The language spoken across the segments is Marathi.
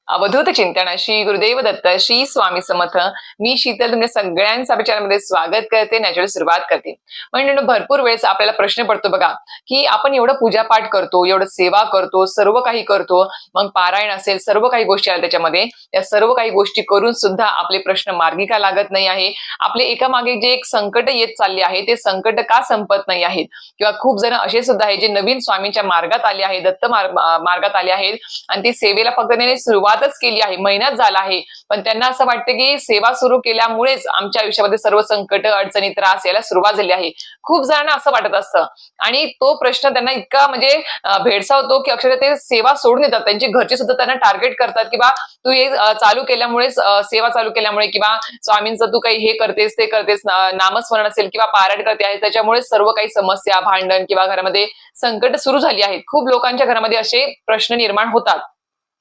अवधूत चिंतन श्री गुरुदेव दत्त श्री स्वामी समर्थ. मी शीतल तुमच्या सगळ्यांचं आपल्या चॅनलमध्ये स्वागत करते, नॅचरल सुरुवात करते. म्हणजे भरपूर वेळेस आपल्याला प्रश्न पडतो बघा, की आपण एवढं पूजापाठ करतो, एवढं सेवा करतो, सर्व काही करतो, मग पारायण असेल, सर्व काही गोष्टी आहेत त्याच्यामध्ये, त्या सर्व काही गोष्टी करून सुद्धा आपले प्रश्न मार्गी का लागत नाही आहे, आपले एकामागे जे एक संकट येत चालले आहे ते संकट का संपत नाही आहेत, किंवा खूप जण असे सुद्धा आहेत जे नवीन स्वामींच्या मार्गात आले आहेत, दत्त मार्गात आले आहेत आणि ती सेवेला फक्त त्यांनी सुरुवातच केली आहे, महिन्यात झाला आहे, पण त्यांना असं वाटतं की सेवा सुरू केल्यामुळेच आमच्या आयुष्यामध्ये सर्व संकट, अडचणी, त्रास यायला सुरुवात झाली आहे. खूप जणांना असं वाटत असतं आणि तो प्रश्न त्यांना इतका म्हणजे भेडसावतो की अक्षरशः ते सेवा सोडून देतात. त्यांचे घरचे सुद्धा त्यांना टार्गेट करतात की बा तू हे चालू केल्यामुळेच, सेवा चालू केल्यामुळे किंवा स्वामींचं तू काही हे करतेस ते करतेस, नामस्मरण असेल किंवा पारायण करते आहे त्याच्यामुळे सर्व काही समस्या, भांडण किंवा घरामध्ये संकट सुरू झाली आहेत. खूप लोकांच्या घरामध्ये असे प्रश्न निर्माण होतात.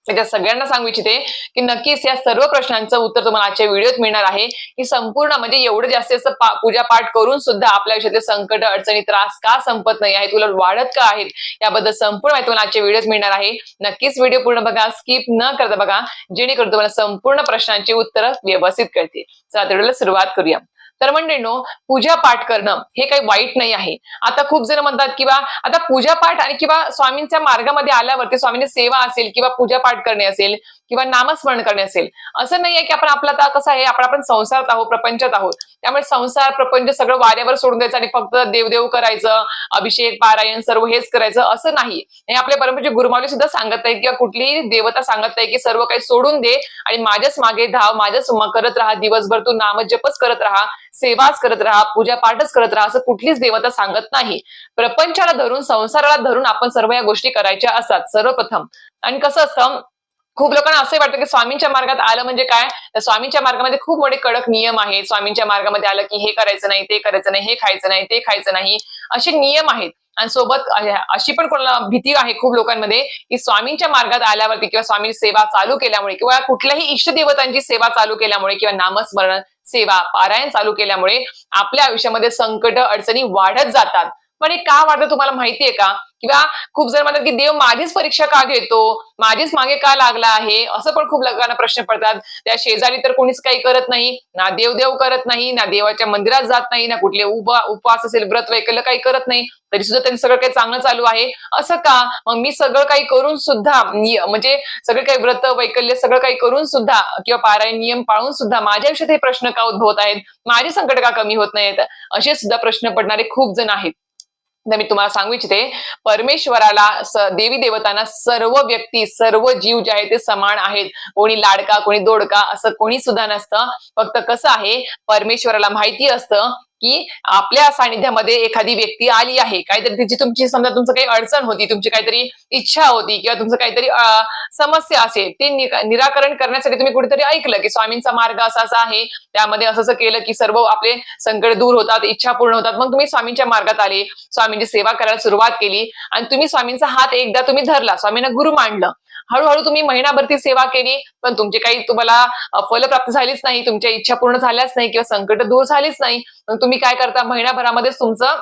त्या सगळ्यांना सांगू इच्छिते की नक्कीच या सर्व प्रश्नांचं उत्तर तुम्हाला आजच्या व्हिडिओत मिळणार आहे. की संपूर्ण म्हणजे एवढं जास्त पूजा पाठ करून सुद्धा आपल्या आयुष्यातले संकट, अडचणी, त्रास का संपत नाही आहेत, उलट वाढत का आहेत, याबद्दल संपूर्ण माहिती तुम्हाला आजच्या व्हिडिओत मिळणार आहे. नक्कीच व्हिडिओ पूर्ण बघा, स्किप न करता बघा, जेणेकरून तुम्हाला संपूर्ण प्रश्नांची उत्तरं व्यवस्थित कळतील. चला व्हिडिओला सुरुवात करूया. तर मंडळींनो, पूजा पाठ करणं हे काही वाईट नाही आहे. आता खूप जण म्हणतात किंवा आता पूजा पाठ आणि किंवा स्वामींच्या मार्गामध्ये आल्यावरती स्वामींची सेवा असेल किंवा पूजा पाठ करणे असेल किंवा नामस्मरण करणे असेल, असं नाहीये की आपण आपला आता कसं आहे, आपण संसारात आहोत, प्रपंचात आहोत, त्यामुळे संसार प्रपंच सगळं वाऱ्यावर सोडून द्यायचं आणि फक्त देवदेव करायचं, अभिषेक, पारायण सर्व हेच करायचं असं नाही. हे आपल्या परंपरेचे गुरुमावली सुद्धा सांगत आहे किंवा कुठलीही देवता सांगत आहे की सर्व काही सोडून दे आणि माझ्याच मागे धाव, माझ्याच करत राहा, दिवसभर तू नामजपच करत राहा, सेवाच करत राहा, पूजा पाठच करत राहा, असं कुठलीच देवता सांगत नाही. प्रपंचाला धरून, संसाराला धरून आपण सर्व या गोष्टी करायच्या असतात सर्वप्रथम. आणि कसं असतं, खूप लोकांना असं वाटतं की स्वामींच्या मार्गात आलं म्हणजे काय, तर स्वामींच्या मार्गामध्ये खूप मोठे कडक नियम आहेत. स्वामींच्या मार्गामध्ये आलं की हे करायचं नाही, ते करायचं नाही, हे खायचं नाही, ते खायचं नाही, असे नियम आहेत. आणि सोबत अशी पण कोणाला भीती आहे खूप लोकांमध्ये की स्वामींच्या मार्गात आल्यावरती किंवा स्वामी सेवा चालू केल्यामुळे किंवा कुठल्याही इष्टदेवतांची सेवा चालू केल्यामुळे किंवा नामस्मरण, सेवा, पारायण चालू केल्यामुळे आपल्या आयुष्यामध्ये संकट, अडचणी वाढत जातात. पण हे का वाढतं तुम्हाला माहितीये का? किंवा खूप जण म्हणतात की देव माझीच परीक्षा का घेतो, माझीच मागे का लागला आहे, असं पण खूप लोकांना प्रश्न पडतात. त्या शेजारी तर कोणीच काही करत नाही, ना देव करत नाही, ना देवाच्या मंदिरात जात नाही, ना कुठले उपवास असेल, व्रत वैकल्य काही करत नाही, तरी सुद्धा त्यांचं सगळं काही चांगलं चालू आहे. असं का? मग मी सगळं काही करून सुद्धा म्हणजे सगळं काही व्रत वैकल्य सगळं काही करून सुद्धा किंवा पारायण नियम पाळून सुद्धा माझ्या आयुष्यात हे प्रश्न का उद्भवत आहेत, माझे संकट का कमी होत नाहीत, असे सुद्धा प्रश्न पडणारे खूप जण आहेत. तर मी तुम्हाला सांगू इच्छिते, परमेश्वराला, देवी देवतांना सर्व व्यक्ती, सर्व जीव जे आहे ते समान आहेत. कोणी लाडका, कोणी दोडका असं कोणी सुद्धा नसतं. फक्त कसं आहे, परमेश्वराला माहिती असतं की आपल्या सानिध्यामध्ये एखादी व्यक्ती आली आहे, काहीतरी तिची तुमची समजा तुमचं काही अडचण होती, तुमची काहीतरी इच्छा होती किंवा तुमचं काहीतरी समस्या असेल, ते निराकरण करण्यासाठी तुम्ही कुठेतरी ऐकलं की स्वामींचा मार्ग असा असा आहे, त्यामध्ये असं केलं की सर्व आपले संकट दूर होतात, इच्छा पूर्ण होतात. मग तुम्ही स्वामींच्या मार्गात आले, स्वामींची सेवा करायला सुरुवात केली आणि तुम्ही स्वामींचा हात एकदा तुम्ही धरला, स्वामींना गुरु मानलं. हळूहळू तुम्ही महिनाभर ती सेवा केली, पण तुमची काही तुम्हाला फलप्राप्ती झालीच नाही, तुमच्या इच्छा पूर्ण झाल्याच नाही किंवा संकट दूर झालीच नाही. मग तुम्ही काय करता, महिनाभरामध्येच तुमचं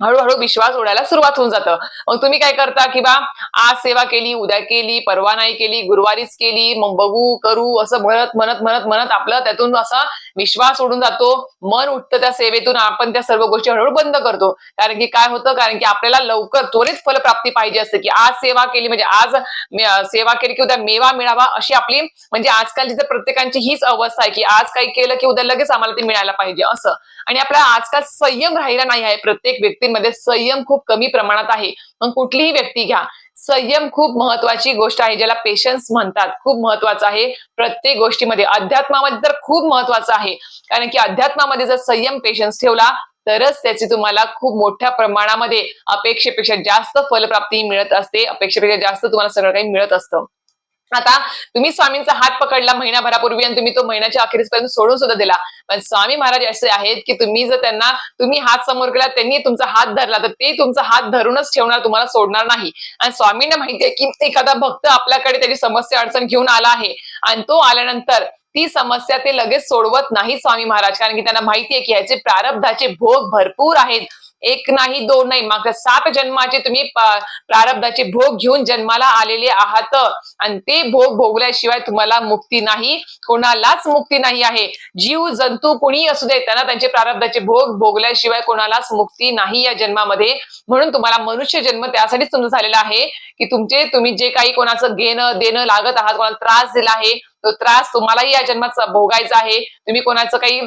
हळूहळू विश्वास उडायला सुरुवात होऊन जातं. मग तुम्ही काय करता की बा आज सेवा केली, उद्या केली, परवा नाही केली, गुरुवारीच केली, मग बघू करू असं म्हणत म्हणत म्हणत म्हणत आपलं त्यातून असा विश्वास उडून जातो, मन उठतं त्या सेवेतून, आपण त्या सर्व गोष्टी हळूहळू बंद करतो. कारण की काय होतं, कारण की आपल्याला लवकर त्वरित फलप्राप्ती पाहिजे असते की आज सेवा केली म्हणजे आज सेवा केली की उद्या मेवा मिळावा, अशी आपली म्हणजे आजकालची तर प्रत्येकांची हीच अवस्था आहे की आज काही केलं की उद्या लगेच आम्हाला ते मिळायला पाहिजे असं. आणि आपला आजकाल संयम राहिला नाही आहे, प्रत्येक व्यक्तीमध्ये संयम खूप कमी प्रमाणात आहे. मग कुठलीही व्यक्ती घ्या, संयम खूप महत्वाची गोष्ट आहे, ज्याला पेशन्स म्हणतात, खूप महत्वाचं आहे प्रत्येक गोष्टीमध्ये. अध्यात्मामध्ये तर खूप महत्वाचं आहे, कारण की अध्यात्मामध्ये जर संयम, पेशन्स ठेवला तरच त्याची तुम्हाला खूप मोठ्या प्रमाणामध्ये अपेक्षेपेक्षा जास्त फलप्राप्ती मिळत असते, अपेक्षेपेक्षा जास्त तुम्हाला सगळं काही मिळत असतं. आता तुम्ही स्वामींचा हात पकडला महिनाभरापूर्वी आणि तुम्ही तो महिन्याच्या अखेरीपर्यंत सोडून सुद्धा दिला, पण स्वामी महाराज असे आहेत की तुम्ही जर तुम्ही हात समोर केला, त्यांनी तुमचा हात धरला, तर ते तुमचा हात धरूनच ठेवणार, तुम्हाला सोडणार नाही. आणि स्वामींना माहिती आहे की एखादा भक्त आपल्याकडे त्याची समस्या, अडचण घेऊन आला आहे आणि तो आल्यानंतर ती समस्या ते लगेच सोडवत नाही स्वामी महाराज, कारण की त्यांना माहिती आहे की ह्याचे प्रारब्धाचे भोग भरपूर आहेत. एक नाही, दोन नाही, मागच्या 7 जन्माचे तुम्ही प्रारब्धाचे भोग घेऊन जन्माला आलेले आहात आणि ते भोग भोगल्याशिवाय तुम्हाला मुक्ती नाही, कोणालाच मुक्ती नाही आहे. जीव जंतू कोणी असू दे, त्यांना त्यांचे प्रारब्धाचे भोग भोगल्याशिवाय कोणालाच मुक्ती नाही या जन्मामध्ये. म्हणून तुम्हाला मनुष्य जन्म त्यासाठीच तुमचा झालेला आहे की तुम्ही जे काही कोणाचं घेणं देणं लागत आहात, कोणाला त्रास दिला आहे, तो त्रास तुम्हालाही या जन्मात भोगायचा आहे. तुम्ही कोणाचं काही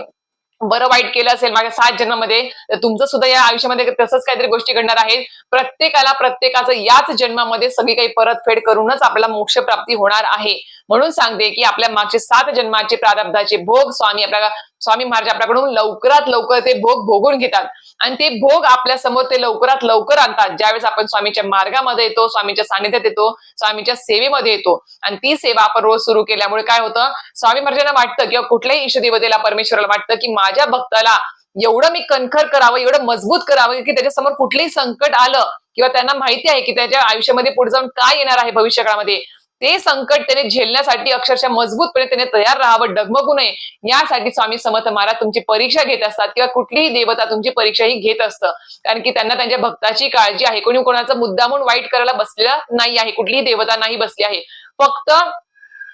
बरं वाईट केलं असेल मागे 7 जन्मामध्ये, तर तुमचं सुद्धा या आयुष्यामध्ये तसंच काहीतरी गोष्टी घडणार आहेत. प्रत्येकाचं याच जन्मामध्ये सगळी काही परतफेड करूनच आपल्याला मोक्ष प्राप्ती होणार आहे. म्हणून सांगते की आपल्या मागचे 7 जन्माचे प्रारब्धाचे भोग स्वामी महाराज आपल्याकडून लवकरात लवकर ते भोग भोगून घेतात आणि ते भोग आपल्या समोर ते लवकरात लवकर आणतात. ज्यावेळेस आपण स्वामीच्या मार्गामध्ये येतो, स्वामीच्या सानिध्यात येतो, स्वामीच्या सेवेमध्ये येतो आणि ती सेवा आपण रोज सुरू केल्यामुळे काय होतं, स्वामी महाराजांना वाटतं किंवा कुठल्याही इष्टदेवतेला परमेश्वराला वाटतं की माझ्या भक्ताला एवढं मी कणखर करावं, एवढं मजबूत करावं की त्याच्यासमोर कुठलंही संकट आलं किंवा त्यांना माहिती आहे की त्याच्या आयुष्यामध्ये पुढे जाऊन काय येणार आहे भविष्यकाळामध्ये, ते संकट त्याने झेलण्यासाठी अक्षरशः मजबूतपणे त्याने तयार राहावं, डगमगू नये, यासाठी स्वामी समर्थ महाराज तुमची परीक्षा घेत असतात किंवा कुठलीही देवता तुमची परीक्षा ही घेत असतं. कारण की त्यांना त्यांच्या भक्ताची काळजी आहे. कोणी कोणाचं मुद्दामून वाईट करायला बसलेला नाही आहे, कुठलीही देवता नाही बसली आहे. फक्त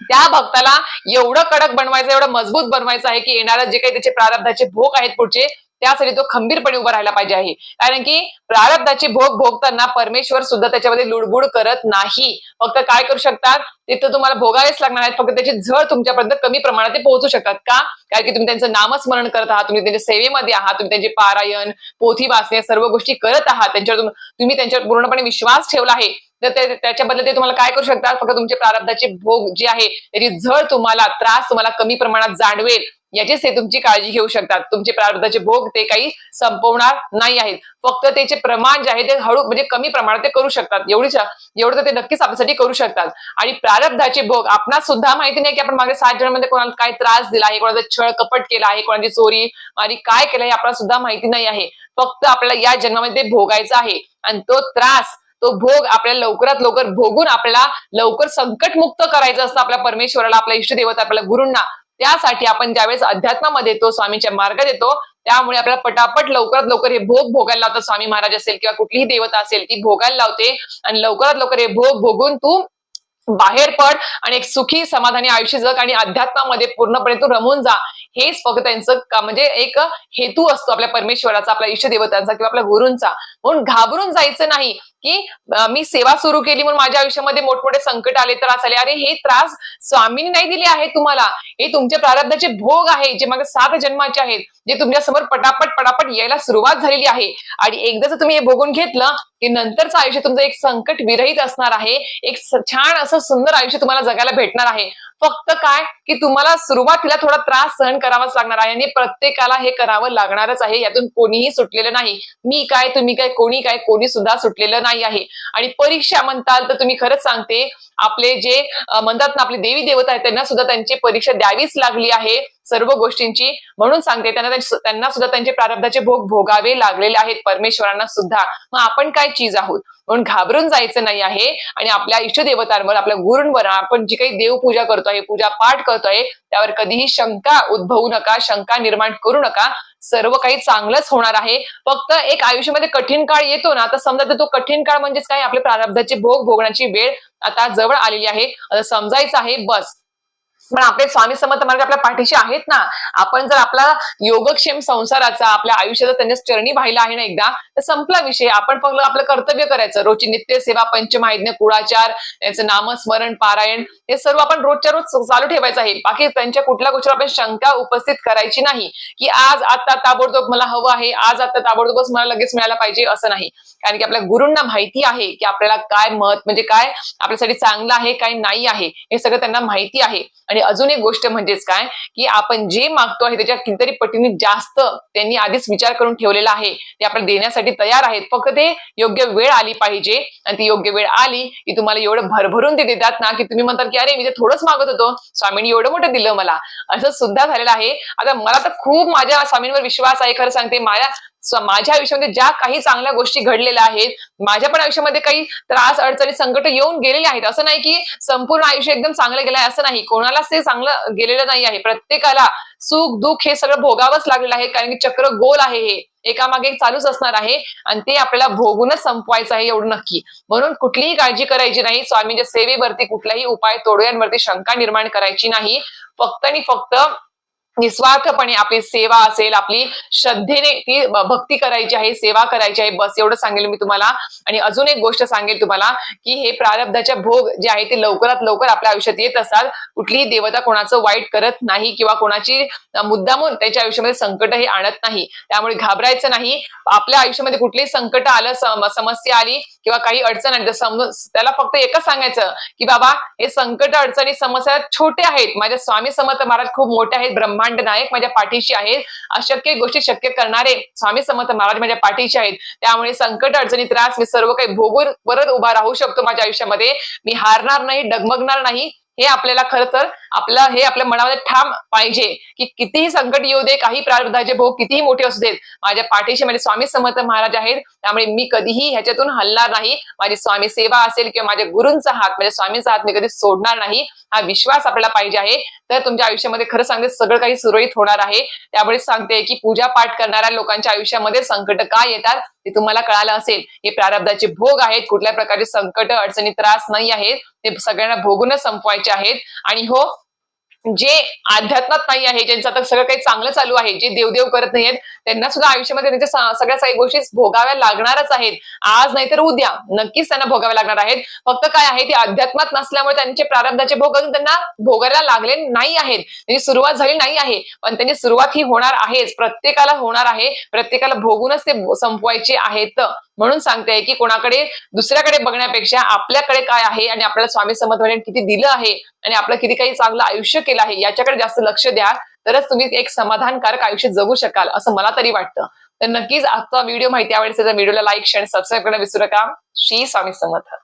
त्या भक्ताला एवढं कडक बनवायचं, एवढं मजबूत बनवायचं आहे की येणारं जे काही त्याचे प्रारब्धाचे भोग आहेत पुढचे, त्यासाठी तो खंबीरपणे उभा राहायला पाहिजे आहे. कारण की प्रारब्धाचे भोग भोगताना परमेश्वर सुद्धा त्याच्यामध्ये लुडबुड करत नाही. फक्त काय करू शकतात, तिथं तुम्हाला भोगावेच लागणार आहेत, फक्त त्याची झळ तुमच्यापर्यंत कमी प्रमाणात ते पोहोचू शकतात. का? कारण की तुम्ही त्यांचं नामस्मरण करत आहात, तुम्ही त्यांच्या सेवेमध्ये आहात, तुम्ही त्यांचे पारायण, पोथी वाचणे, सर्व गोष्टी करत आहात, तुम्ही त्यांच्यावर पूर्णपणे विश्वास ठेवला आहे. तर त्याच्या बदल्यात ते तुम्हाला काय करू शकतात, फक्त तुमचे प्रारब्धाचे भोग जे आहे त्याची झळ तुम्हाला, त्रास तुम्हाला कमी प्रमाणात जाणवेल याचीच ते तुमची काळजी घेऊ शकतात. तुमचे प्रारब्धाचे भोग ते काही संपवणार नाही आहेत, फक्त त्याचे प्रमाण जे आहे ते हळू म्हणजे कमी प्रमाणात ते करू शकतात. एवढं तर ते नक्कीच आपल्यासाठी करू शकतात. आणि प्रारब्धाचे भोग आपणास सुद्धा माहिती नाही की आपण मागे 7 जन्मामध्ये कोणाला काय त्रास दिला आहे, कोणाचा छळ कपट केला आहे, कोणाची चोरी आणि काय केलं हे आपल्याला सुद्धा माहिती नाही आहे. फक्त आपल्याला या जन्मामध्ये ते भोगायचं आहे आणि तो त्रास, तो भोग आपल्याला लवकरात लवकर भोगून आपल्याला लवकर संकटमुक्त करायचं असतं आपल्या परमेश्वराला, आपल्या इष्टदेवता, आपल्या गुरूंना. त्यासाठी आपण ज्यावेळेस अध्यात्मामध्ये येतो, स्वामींच्या मार्गात येतो, त्यामुळे आपल्याला पटापट लवकरात लवकर हे भोग भोगायला लावतात. स्वामी महाराज असेल किंवा कुठलीही देवता असेल ती भोगायला लावते आणि लवकरात लवकर हे भोग भोगून तू बाहेर पड आणि एक सुखी समाधानी आयुष्य जग आणि अध्यात्मामध्ये पूर्णपणे तू रमून जा. हेच फक्त त्यांचं म्हणजे एक हेतू असतो आपल्या परमेश्वराचा, आपल्या इष्टदेवतांचा किंवा आपल्या गुरूंचा. म्हणून घाबरून जायचं नाही की मी सेवा सुरू केली म्हणून माझ्या आयुष्यामध्ये मोठमोठे संकट आले, त्रास आले. अरे हे त्रास स्वामींनी नाही दिले आहे तुम्हाला, हे तुमचे प्रारब्धाचे भोग आहे जे मग 7 जन्माचे आहेत, जे तुमच्या समोर पटापट यायला सुरुवात झालेली आहे. आणि एकदा जर तुम्ही हे भोगून घेतलं की नंतरचं आयुष्य तुमचं एक संकट विरहित असणार आहे, एक छान असं सुंदर आयुष्य तुम्हाला जगायला भेटणार आहे. फक्त काय की तुम्हाला सुरुवातीला थोडा त्रास सहन करावाच लागणार आहे आणि प्रत्येकाला हे करावं लागणारच आहे. यातून कोणीही सुटलेलं नाही. मी काय, तुम्ही काय, कोणी सुद्धा सुटलेलं नाही आहे. आणि परीक्षा म्हणताल तर तुम्ही खरंच सांगते, आपले जे म्हणतात ना आपले देवी देवता आहेत त्यांना सुद्धा त्यांची परीक्षा द्यावीच लागली आहे सर्व गोष्टींची. म्हणून सांगते त्यांना सुद्धा त्यांचे प्रारब्धाचे भोग भोगावे लागलेले आहेत परमेश्वरांना सुद्धा. मग आपण काय चीज आहोत म्हणून घाबरून जायचं नाही आहे. आणि आपल्या इष्टदेवतांवर, आपल्या गुरूंवर आपण जी काही देवपूजा करतोय, पूजा पाठ करतोय, त्यावर कधीही शंका उद्भवू नका, शंका निर्माण करू नका. सर्व काही चांगलंच होणार आहे. फक्त एक आयुष्यामध्ये कठीण काळ येतो ना, तर समजा तो कठीण काळ म्हणजेच काय, आपल्या प्रारब्धाचे भोग भोगण्याची वेळ आता जवळ आलेली आहे, आता समजायचं आहे बस. पण आपले स्वामी समर्थ महाराज आपल्या पाठीशी आहेत ना. आपण जर आपला योगक्षेम संसाराचा, आपल्या आयुष्याचा त्यांच्या चरणी वाहिला आहे ना एकदा, तर संपला विषय. आपण फक्त आपलं कर्तव्य करायचं, रोजची नित्य सेवा, पंचमहायज्ञ, कुळाचार, त्यांचं नामस्मरण, पारायण, हे सर्व आपण रोजच्या रोज चालू ठेवायचं आहे. बाकी त्यांच्या कुठल्या गोष्टीवर आपण शंका उपस्थित करायची नाही की आज आता ताबडतोब मला हवं आहे, आज आता ताबडतोबच मला लगेच मिळायला पाहिजे, असं नाही. कारण की आपल्या गुरूंना माहिती आहे की आपल्याला काय म्हणजे काय आपल्यासाठी चांगलं आहे, काय नाही आहे, हे सगळं त्यांना माहिती आहे. आणि अजून एक गोष्ट म्हणजेच काय की आपण जे मागतो आहे त्याच्या कितीतरी पटीने जास्त त्यांनी आधीच विचार करून ठेवलेला आहे, ते आपल्याला देण्यासाठी तयार आहेत. फक्त ते योग्य वेळ आली पाहिजे आणि ती योग्य वेळ आली की तुम्हाला एवढं भरभरून ते देतात ना की तुम्ही म्हणतात की अरे मी ते थोडंच मागत होतो, स्वामींनी एवढं मोठं दिलं मला. असं सुद्धा झालेलं आहे. आता मला तर खूप माझ्या स्वामींवर विश्वास आहे, खरं सांगते. माझ्या माझ्या आयुष्यामध्ये ज्या काही चांगल्या गोष्टी घडलेल्या आहेत, माझ्या पण आयुष्यामध्ये काही त्रास अडचणी संकट येऊन गेलेले आहेत. असं नाही की संपूर्ण आयुष्य एकदम चांगलं गेलं आहे, असं नाही. कोणालाच ते चांगलं गेलेलं नाही आहे. प्रत्येकाला सुख दुःख हे सगळं भोगावंच लागलेलं आहे, कारण की चक्र गोल आहे हे, एकामागे एक चालूच असणार आहे आणि ते आपल्याला भोगूनच संपवायचं आहे, एवढं नक्की. म्हणून कुठलीही काळजी करायची नाही. स्वामींच्या सेवेवरती कुठलाही उपाय तोडव्यांवरती शंका निर्माण करायची नाही. फक्त आणि फक्त निस्वार्थपणे आपली सेवा असेल, आपली श्रद्धेने ती भक्ती करायची आहे, सेवा करायची आहे, बस एवढं सांगेल मी तुम्हाला. आणि अजून एक गोष्ट सांगेल तुम्हाला की हे प्रारब्धाचे भोग जे आहे ते लवकरात लवकर आपल्या आयुष्यात येत असतात. कुठलीही देवता कोणाचं वाईट करत नाही किंवा कोणाची मुद्दामून त्याच्या आयुष्यामध्ये संकट हे आणत नाही. त्यामुळे घाबरायचं नाही. आपल्या आयुष्यामध्ये कुठलीही संकट आलं, समस्या आली किंवा काही अडचण आली तर त्याला फक्त एकच सांगायचं की बाबा हे संकट अडचणी समस्या छोटे आहेत, माझ्या स्वामी समर्थ महाराज खूप मोठे आहेत, ब्रह्मांड नायक माझ्या पाठीशी आहेत, अशक्य गोष्टी शक्य करणारे स्वामी समर्थ महाराज माझ्या पाठीशी आहेत. त्यामुळे संकट अडचणी त्रास मी सर्व काही भोगून परत उभा राहू शकतो माझ्या आयुष्यामध्ये. मी हारणार नाही, डगमगणार नाही. हे आपल्याला खरं तर आपल्या मनामध्ये ठाम पाहिजे की कितीही संकट येऊ दे, काही प्रारब्धाचे भोग कितीही मोठे असू देत, माझ्या पाठीशी माझे स्वामी समर्थ महाराज आहेत. त्यामुळे मी कधीही ह्याच्यातून हलणार नाही. माझी स्वामी सेवा असेल किंवा माझ्या गुरूंचा हात, माझ्या स्वामींचा हात मी कधी सोडणार नाही. हा विश्वास आपल्याला पाहिजे आहे. तर तुमच्या आयुष्यामध्ये खरं सांगते सगळं काही सुरळीत होणार आहे. त्यामुळे सांगते की पूजा पाठ करणाऱ्या लोकांच्या आयुष्यामध्ये संकट का येतात ते तुम्हाला कळालं असेल. हे प्रारब्धाचे भोग आहेत, कुठल्या प्रकारचे संकट अडचणी त्रास नाही आहेत, ते सगळ्यांना भोगूनच संपवायचे आहेत. आणि हो, जे अध्यात्मात नाही आहे, ज्यांचं आता सगळं काही चांगलं चालू आहे, जे देवदेव करत नाहीयेत, त्यांना सुद्धा आयुष्यामध्ये त्यांच्या सगळ्या काही गोष्टी भोगाव्या लागणारच आहेत. आज नाही तर उद्या नक्कीच त्यांना भोगाव्या लागणार आहेत. फक्त काय आहे, ते अध्यात्मात नसल्यामुळे त्यांचे प्रारब्धाचे भोग अजून त्यांना भोगायला लागले नाही आहेत, त्यांची सुरुवात झाली नाही आहे. पण त्यांची सुरुवात ही होणार आहेच, प्रत्येकाला होणार आहे. प्रत्येकाला भोगूनच ते संपवायचे आहेत. म्हणून सांगते की कोणाकडे दुसऱ्याकडे बघण्यापेक्षा आपल्याकडे काय आहे आणि आपल्याला स्वामी समर्थांनी किती दिलं आहे आणि आपलं किती काही चांगलं आयुष्य केलं आहे याच्याकडे जास्त लक्ष द्या, तरच तुम्ही एक समाधानकारक आयुष्य जगू शकाल असं मला तरी वाटतं. तर नक्कीच आजचा व्हिडिओ माहिती आवडली असेल तर व्हिडिओला लाईक शेअर सबस्क्राईब करायला विसरू नका. श्री स्वामी समर्थ.